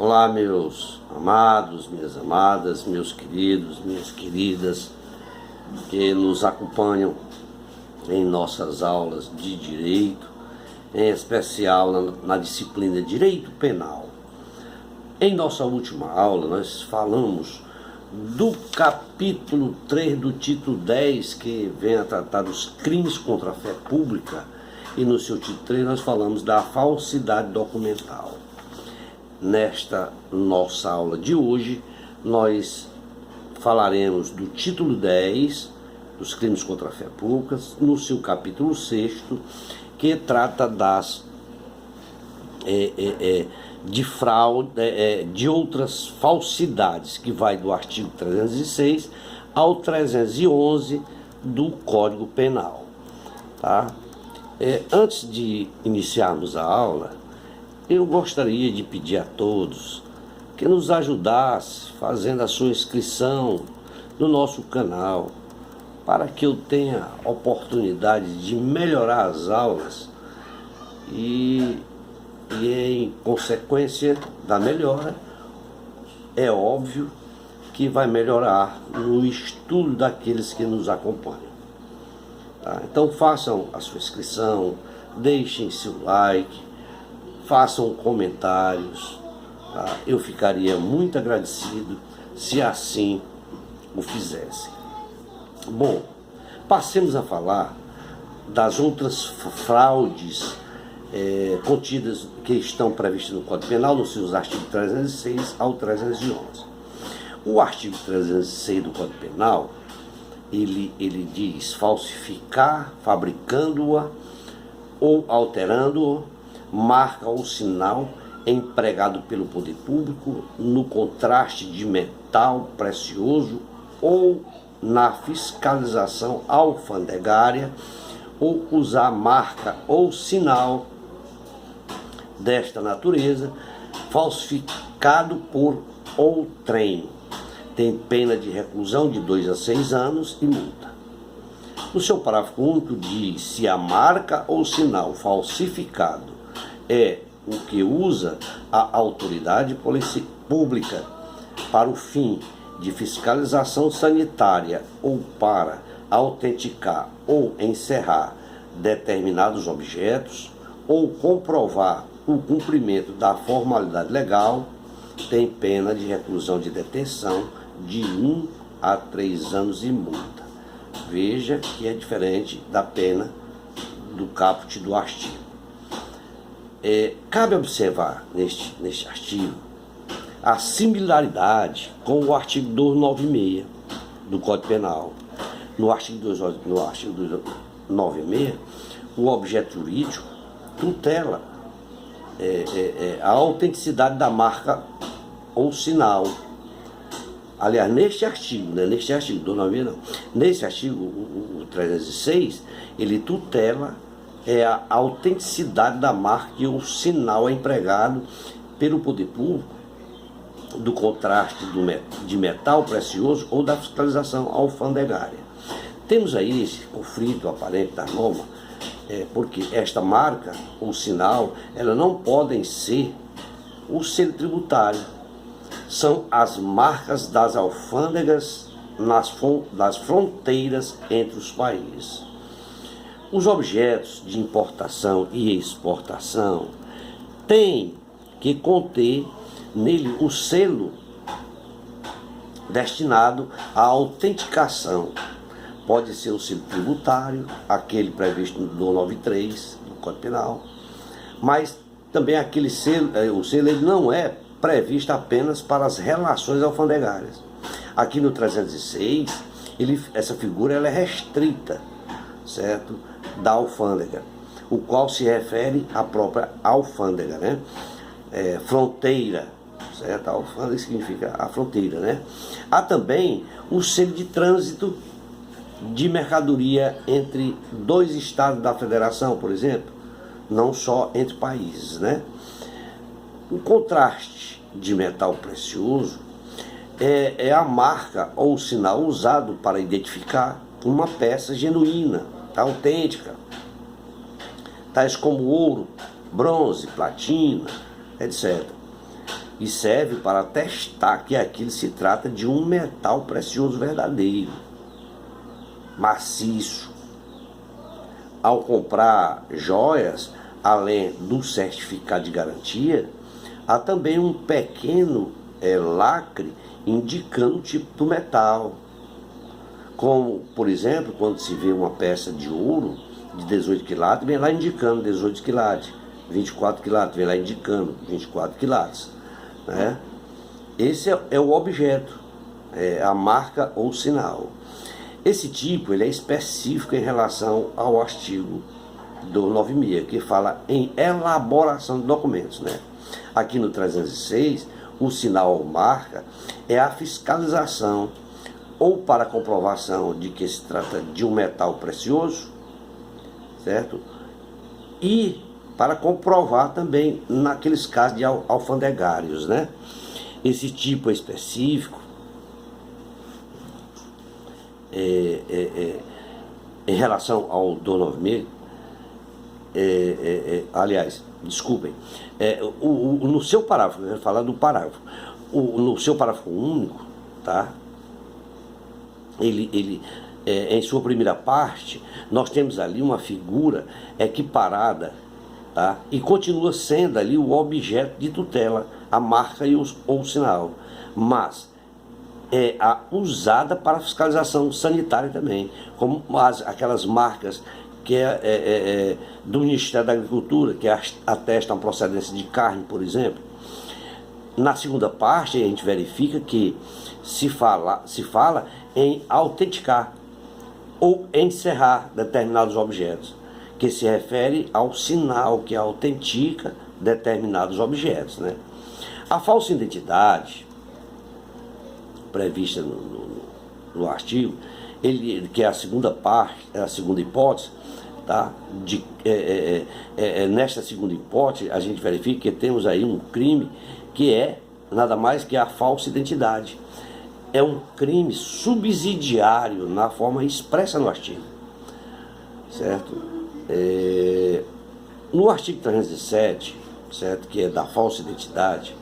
Olá, meus amados, minhas amadas, meus queridos, minhas queridas, que nos acompanham em nossas aulas de direito, em especial na disciplina Direito Penal. Em nossa última aula, nós falamos do capítulo 3 do título 10, que vem a tratar dos crimes contra a fé pública, e no seu título 3 nós falamos da falsidade documental. Nesta nossa aula de hoje, nós falaremos do título 10, dos crimes contra a fé pública, no seu capítulo 6, que trata de fraude, de outras falsidades, que vai do artigo 306 ao 311 do Código Penal. Tá? Antes de iniciarmos a aula, eu gostaria de pedir a todos que nos ajudasse fazendo a sua inscrição no nosso canal, para que eu tenha oportunidade de melhorar as aulas e em consequência da melhora, é óbvio que vai melhorar no estudo daqueles que nos acompanham. Tá? Então façam a sua inscrição, deixem seu like, façam comentários, tá? Eu ficaria muito agradecido se assim o fizessem. Bom, passemos a falar das outras fraudes contidas, que estão previstas no Código Penal, nos seus artigos 306 ao 311. O artigo 306 do Código Penal, ele diz: falsificar, fabricando-a ou alterando-a, marca ou sinal empregado pelo poder público no contraste de metal precioso ou na fiscalização alfandegária, ou usar marca ou sinal desta natureza, falsificado por outrem, tem pena de reclusão de 2 a 6 anos e multa. No seu parágrafo único diz: se a marca ou sinal falsificado é o que usa a autoridade pública para o fim de fiscalização sanitária ou para autenticar ou encerrar determinados objetos ou comprovar o cumprimento da formalidade legal, tem pena de reclusão de detenção de 1 a 3 anos e multa. Veja que é diferente da pena do caput do artigo. Cabe observar neste artigo a similaridade com o artigo 296 do Código Penal. No artigo 296, o objeto jurídico tutela a autenticidade da marca ou sinal. Aliás, neste artigo, né, neste artigo 296 não, nesse artigo, o 306, ele tutela a autenticidade da marca e o sinal empregado pelo poder público do contraste de metal precioso ou da fiscalização alfandegária. Temos aí esse conflito aparente da norma, porque esta marca ou sinal, ela não podem ser o selo tributário, são as marcas das alfândegas nas fronteiras entre os países. Os objetos de importação e exportação têm que conter nele o selo destinado à autenticação. Pode ser o selo tributário, aquele previsto no 293 do Código Penal, mas também aquele selo, o selo ele não é previsto apenas para as relações alfandegárias. Aqui no 306, essa figura ela é restrita, certo? Da alfândega, o qual se refere à própria alfândega, né? Fronteira, certo? A alfândega significa a fronteira, né? Há também o selo de trânsito de mercadoria entre 2 estados da federação, por exemplo, não só entre países, né? O contraste de metal precioso é a marca ou sinal usado para identificar uma peça genuína, autêntica, tais como ouro, bronze, platina, etc. e serve para atestar que aquilo se trata de um metal precioso verdadeiro, maciço. Ao comprar joias, além do certificado de garantia, há também um pequeno lacre indicando o tipo do metal. Como, por exemplo, quando se vê uma peça de ouro de 18 quilates, vem lá indicando 18 quilates, 24 quilates, vem lá indicando 24 quilates. Né? Esse é o objeto, a marca ou sinal. Esse tipo ele é específico em relação ao artigo do 96, que fala em elaboração de documentos. Né? Aqui no 306, o sinal ou marca é a fiscalização ou para comprovação de que se trata de um metal precioso, certo? E para comprovar também naqueles casos de alfandegários, né? Esse tipo específico em relação ao do 96, aliás, desculpem, no seu parágrafo, eu vou falar do parágrafo, no seu parágrafo único, tá? Em sua primeira parte, nós temos ali uma figura equiparada, tá? E continua sendo ali o objeto de tutela, a marca ou o sinal, mas é usada para fiscalização sanitária também, como aquelas marcas que do Ministério da Agricultura, que atestam a procedência de carne, por exemplo. Na segunda parte, a gente verifica que se fala em autenticar ou encerrar determinados objetos, que se refere ao sinal que autentica determinados objetos. Né? A falsa identidade, prevista no artigo, que é a segunda parte, a segunda hipótese, tá? Nesta segunda hipótese, a gente verifica que temos aí um crime que é nada mais que a falsa identidade. É um crime subsidiário na forma expressa no artigo, certo? No artigo 307, certo, que é da falsa identidade,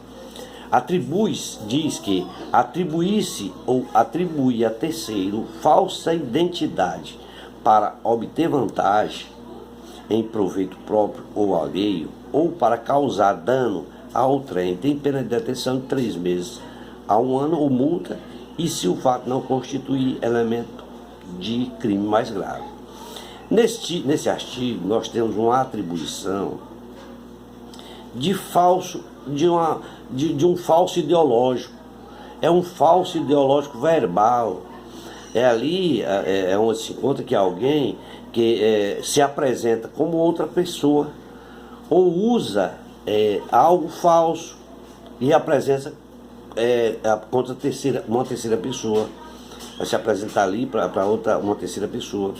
diz que atribuir-se ou atribuir a terceiro falsa identidade para obter vantagem em proveito próprio ou alheio, ou para causar dano ao trem, tem pena de detenção de 3 meses a 1 ano ou multa, e se o fato não constituir elemento de crime mais grave. Nesse artigo, nós temos uma atribuição de um falso ideológico. É um falso ideológico verbal. Ali onde se encontra que alguém que se apresenta como outra pessoa ou usa algo falso e apresenta contra uma terceira pessoa. Vai se apresentar ali para uma terceira pessoa.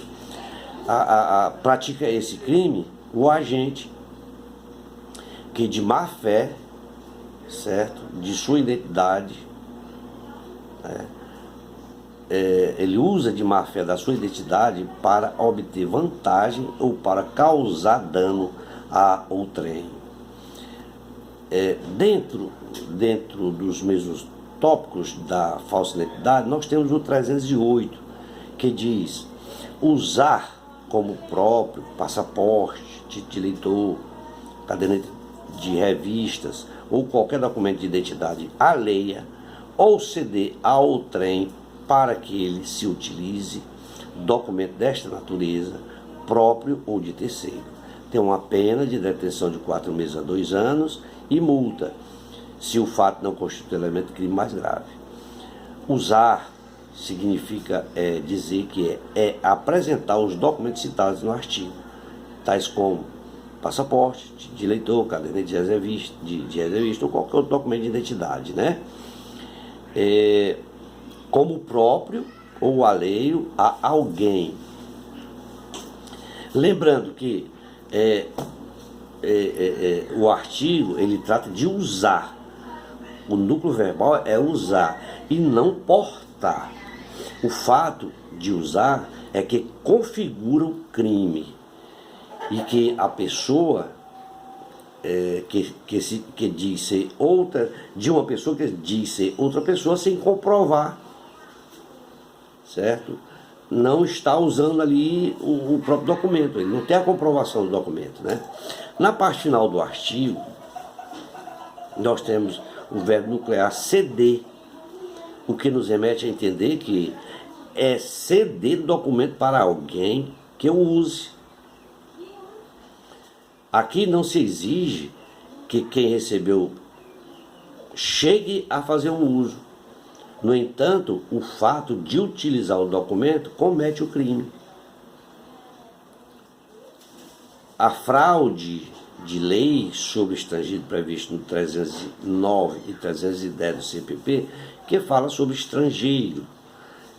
Pratica esse crime o agente que de má fé, certo, de sua identidade, ele usa de má fé da sua identidade para obter vantagem ou para causar dano a outrem. Dentro dos mesmos tópicos da falsa identidade, nós temos o 308, que diz: usar como próprio passaporte, título de eleitor, caderneta de revistas ou qualquer documento de identidade alheia, ou ceder ao outrem para que ele se utilize documento desta natureza, próprio ou de terceiro. Tem uma pena de detenção de 4 meses a 2 anos e multa, se o fato não constitui elemento de crime mais grave. Usar significa dizer que é apresentar os documentos citados no artigo, tais como passaporte, de eleitor, caderneta de reservista ou qualquer outro documento de identidade, né? Como próprio ou alheio a alguém. Lembrando que o artigo ele trata de usar. O núcleo verbal é usar e não portar. O fato de usar é que configura o crime e que a pessoa que diz ser outra, de uma pessoa que diz ser outra pessoa sem comprovar, certo? Não está usando ali o próprio documento, ele não tem a comprovação do documento, né? Na parte final do artigo, nós temos o verbo nuclear ceder, o que nos remete a entender que é ceder documento para alguém que eu use. Aqui não se exige que quem recebeu chegue a fazer um uso. No entanto, o fato de utilizar o documento comete o crime. A fraude de lei sobre estrangeiro previsto no 309 e 310 do CPP, que fala sobre estrangeiro,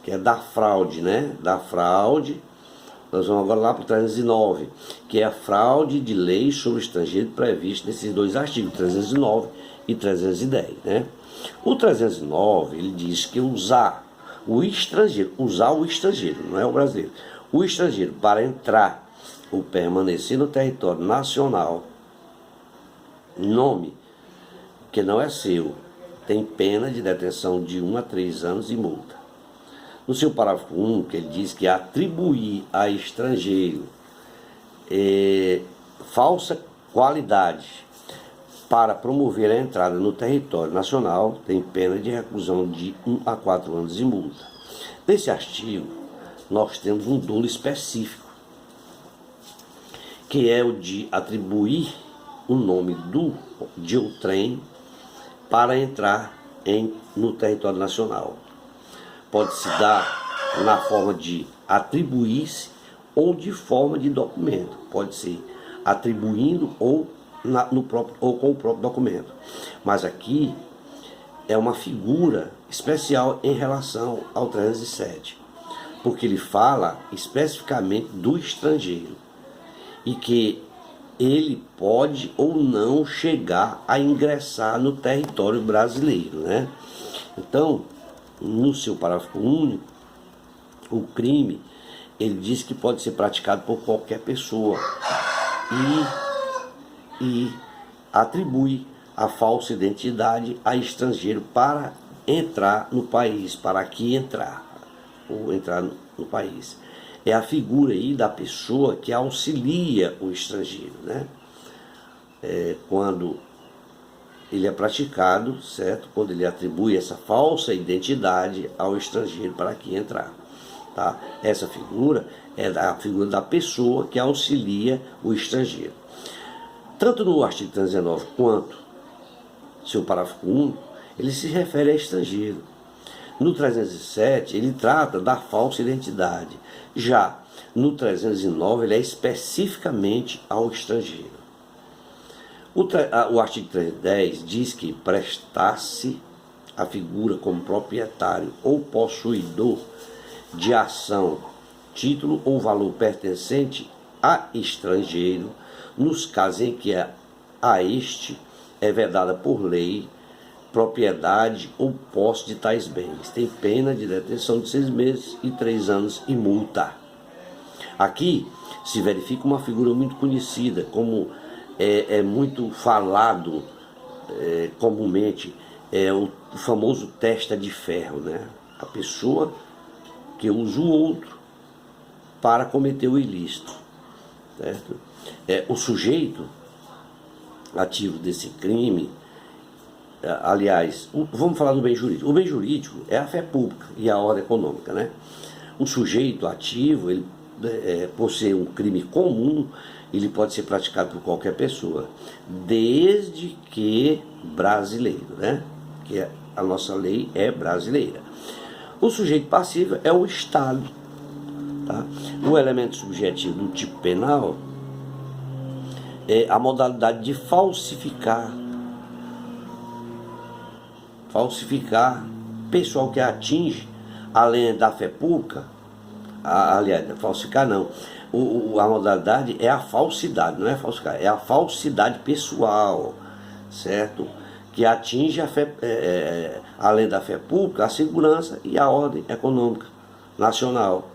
que é da fraude, né? Da fraude. Nós vamos agora lá para o 309, que é a fraude de lei sobre estrangeiro previsto nesses dois artigos, 309 e 310, né? O 309, ele diz que usar o estrangeiro, não é o brasileiro, o estrangeiro para entrar ou permanecer no território nacional, nome que não é seu, tem pena de detenção de 1 a 3 anos e multa. No seu parágrafo 1, que ele diz que atribuir a estrangeiro falsa qualidade para promover a entrada no território nacional, tem pena de reclusão de 1 a 4 anos de multa. Nesse artigo, nós temos um dolo específico, que é o de atribuir o nome de outrem para entrar no território nacional. Pode-se dar na forma de atribuir-se ou de forma de documento. Pode ser atribuindo ou com o próprio documento. Mas aqui é uma figura especial em relação ao 307, porque ele fala especificamente do estrangeiro e que ele pode ou não chegar a ingressar no território brasileiro, né? Então, no seu parágrafo único, o crime, ele diz que pode ser praticado por qualquer pessoa e atribui a falsa identidade a estrangeiro para entrar no país, para aqui entrar, ou entrar no país. É a figura aí da pessoa que auxilia o estrangeiro, né? Quando ele é praticado, certo? Quando ele atribui essa falsa identidade ao estrangeiro para aqui entrar, tá? Essa figura é a figura da pessoa que auxilia o estrangeiro. Tanto no artigo 319 quanto seu parágrafo 1, ele se refere a estrangeiro. No 307, ele trata da falsa identidade. Já no 309, ele é especificamente ao estrangeiro. O artigo 310 diz que prestar-se a figura como proprietário ou possuidor de ação, título ou valor pertencente a estrangeiro, nos casos em que a este é vedada por lei propriedade ou posse de tais bens. Tem pena de detenção de 6 meses e 3 anos e multa. Aqui se verifica uma figura muito conhecida, como é muito falado comumente, é o famoso testa de ferro, né? A pessoa que usa o outro para cometer o ilícito, certo? O sujeito ativo desse crime, aliás, vamos falar do bem jurídico. O bem jurídico é a fé pública e a ordem econômica, né? O sujeito ativo, ele, por ser um crime comum, ele pode ser praticado por qualquer pessoa, desde que brasileiro, né? Que a nossa lei é brasileira. O sujeito passivo é o Estado, tá? O elemento subjetivo do tipo penal é a modalidade de falsificar pessoal que atinge, além da fé pública, aliás, falsificar não, a modalidade é a falsidade, não é falsificar, é a falsidade pessoal, certo? Que atinge a fé, além da fé pública, a segurança e a ordem econômica nacional.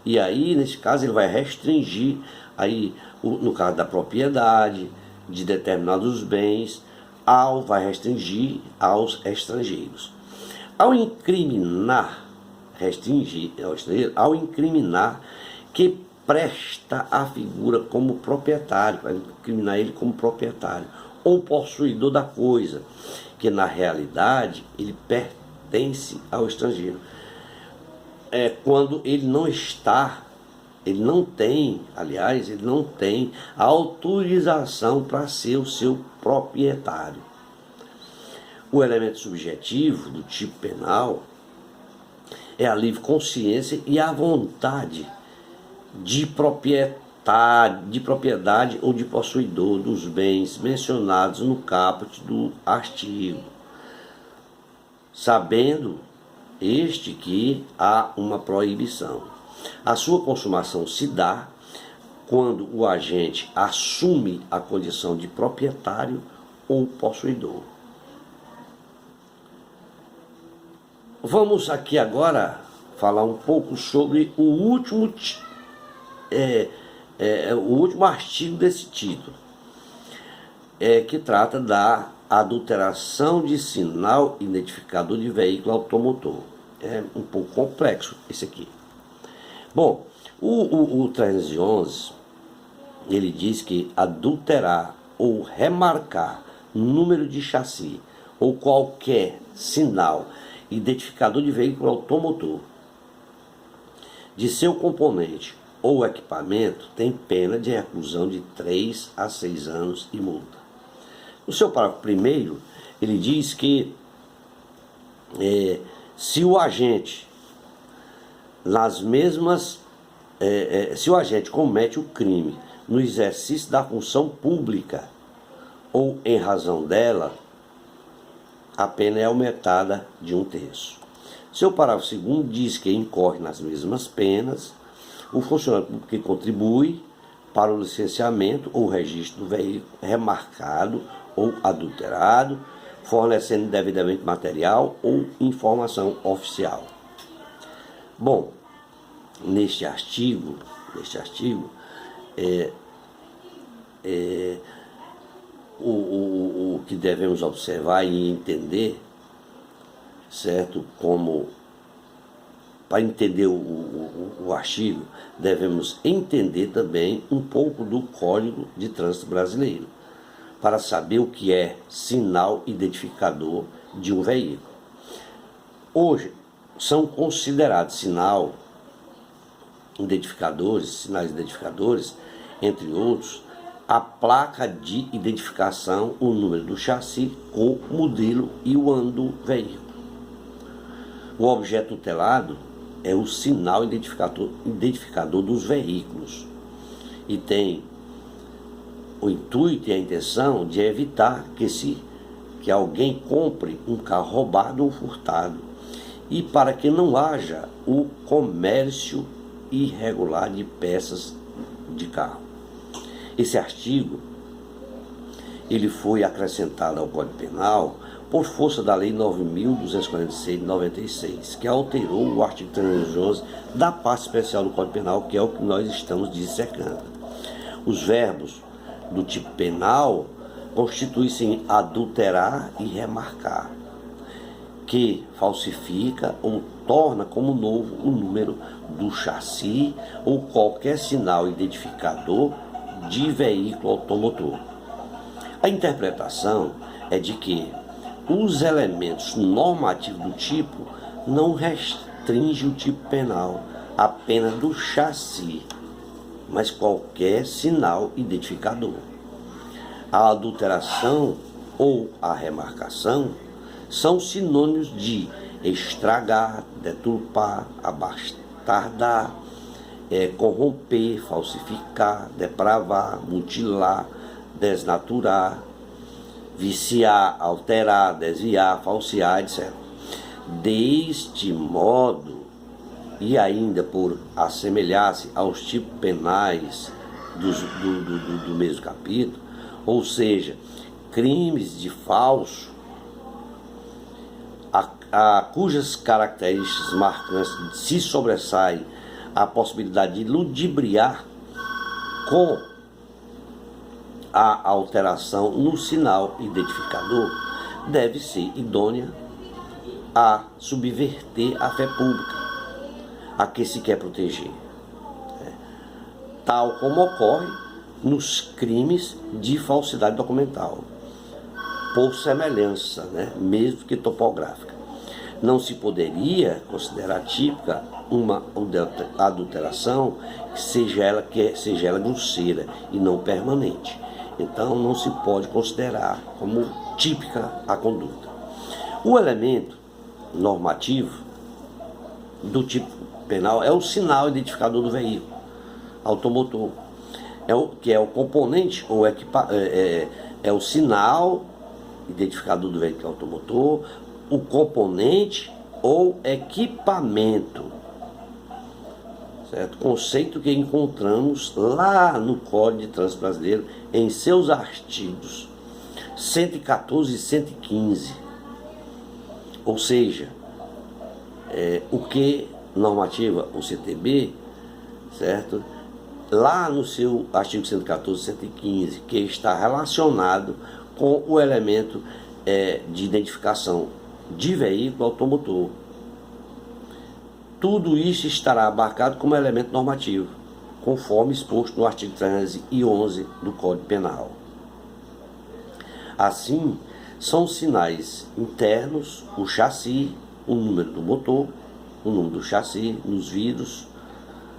E aí, nesse caso, ele vai restringir, aí, no caso da propriedade, de determinados bens, vai restringir aos estrangeiros. Ao incriminar que presta a figura como proprietário, vai incriminar ele como proprietário, ou possuidor da coisa, que na realidade ele pertence ao estrangeiro. Quando ele não tem a autorização para ser o seu proprietário. O elemento subjetivo do tipo penal é a livre consciência e a vontade de propriedade ou de possuidor dos bens mencionados no caput do artigo, sabendo que há uma proibição. A sua consumação se dá quando o agente assume a condição de proprietário ou possuidor. Vamos aqui agora falar um pouco sobre o último artigo desse título, que trata da adulteração de sinal identificador de veículo automotor. É um pouco complexo esse aqui. Bom, o 311, ele diz que adulterar ou remarcar número de chassi ou qualquer sinal identificador de veículo automotor de seu componente ou equipamento tem pena de reclusão de 3 a 6 anos e multa. No seu parágrafo primeiro, ele diz que se o agente comete o crime no exercício da função pública ou em razão dela, a pena é aumentada de 1/3. Seu parágrafo segundo diz que incorre nas mesmas penas o funcionário público que contribui para o licenciamento ou registro do veículo remarcado ou adulterado, fornecendo devidamente material ou informação oficial. Bom, neste artigo, o que devemos observar e entender, certo? Para entender o artigo, devemos entender também um pouco do Código de Trânsito Brasileiro, para saber o que é sinal identificador de um veículo. Hoje, são considerados sinais identificadores, entre outros, a placa de identificação, o número do chassi, cor, modelo e o ano do veículo. O objeto tutelado é o sinal identificador dos veículos e tem o intuito e a intenção de evitar que alguém compre um carro roubado ou furtado e para que não haja o comércio irregular de peças de carro. Esse artigo ele foi acrescentado ao Código Penal por força da Lei 9.246 de 96, que alterou o artigo 311 da parte especial do Código Penal, que é o que nós estamos dissecando. Os verbos do tipo penal constituem-se em adulterar e remarcar, que falsifica ou torna como novo o número do chassi ou qualquer sinal identificador de veículo automotor. A interpretação é de que os elementos normativos do tipo não restringem o tipo penal apenas do chassi, mas qualquer sinal identificador. A adulteração ou a remarcação são sinônimos de estragar, deturpar, abastardar, corromper, falsificar, depravar, mutilar, desnaturar, viciar, alterar, desviar, falsear, etc. Deste modo, e ainda por assemelhar-se aos tipos penais do mesmo capítulo, ou seja, crimes de falso, cujas características marcantes se sobressaem a possibilidade de ludibriar com a alteração no sinal identificador deve ser idônea a subverter a fé pública a que se quer proteger, tal como ocorre nos crimes de falsidade documental, por semelhança, mesmo que topográfica. Não se poderia considerar típica uma adulteração que seja ela grosseira e não permanente. Então não se pode considerar como típica a conduta. O elemento normativo do tipo penal é o sinal identificador do veículo automotor, que é o componente ou é o sinal identificador do veículo automotor, o componente ou equipamento, certo? Conceito que encontramos lá no Código de Trânsito Brasileiro em seus artigos 114 e 115, ou seja, o que normativa o CTB, certo? Lá no seu artigo 114 e 115, que está relacionado com o elemento de identificação de veículo automotor. Tudo isso estará abarcado como elemento normativo, conforme exposto no artigo 311 do Código Penal. Assim, são sinais internos, o chassi, o número do motor, o número do chassi, nos vidros,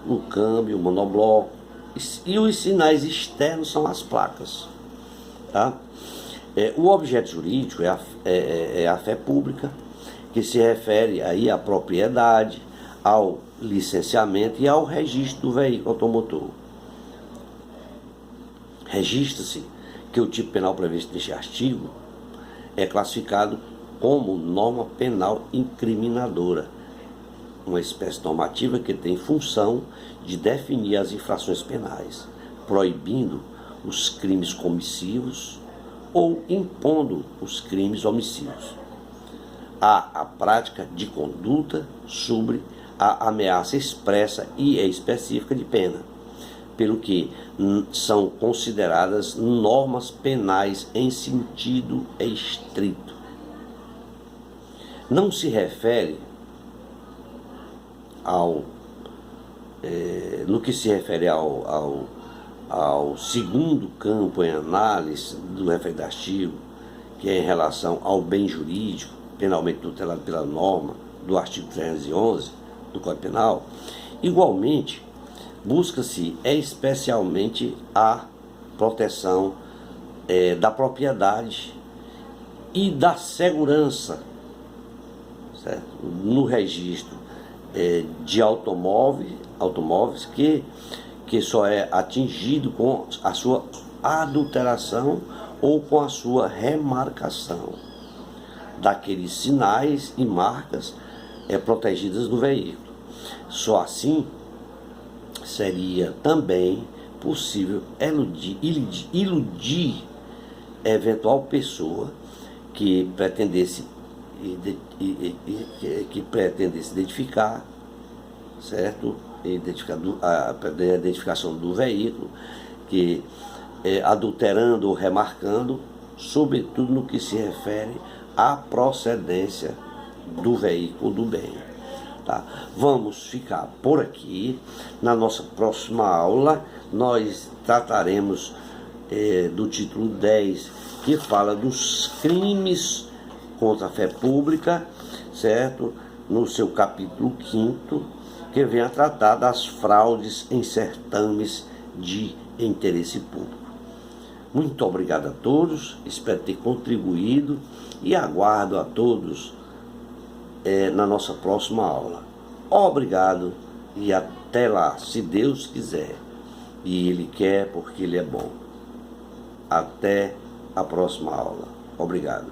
no câmbio, o monobloco, e os sinais externos são as placas, tá? O objeto jurídico é a fé pública, que se refere aí à propriedade, ao licenciamento e ao registro do veículo automotor. Registra-se que o tipo penal previsto neste artigo é classificado como norma penal incriminadora, uma espécie normativa que tem função de definir as infrações penais, proibindo os crimes comissivos ou impondo os crimes omissivos. Há a prática de conduta sobre a ameaça expressa e específica de pena, pelo que são consideradas normas penais em sentido estrito. Não se refere no que se refere ao segundo campo em análise do referido artigo, que é em relação ao bem jurídico, penalmente tutelado pela norma do artigo 311 do Código Penal, igualmente busca-se especialmente a proteção da propriedade e da segurança, certo? No registro de automóveis que só é atingido com a sua adulteração ou com a sua remarcação daqueles sinais e marcas protegidas do veículo. Só assim seria também possível iludir eventual pessoa que pretendesse identificar, certo? A identificação do veículo, que adulterando ou remarcando, sobretudo no que se refere à procedência do veículo do bem. Tá? Vamos ficar por aqui. Na nossa próxima aula, nós trataremos do título 10, que fala dos crimes contra a fé pública, certo? No seu capítulo 5º, que vem a tratar das fraudes em certames de interesse público. Muito obrigado a todos, espero ter contribuído e aguardo a todos na nossa próxima aula. Obrigado e até lá, se Deus quiser. E Ele quer porque Ele é bom. Até a próxima aula. Obrigado.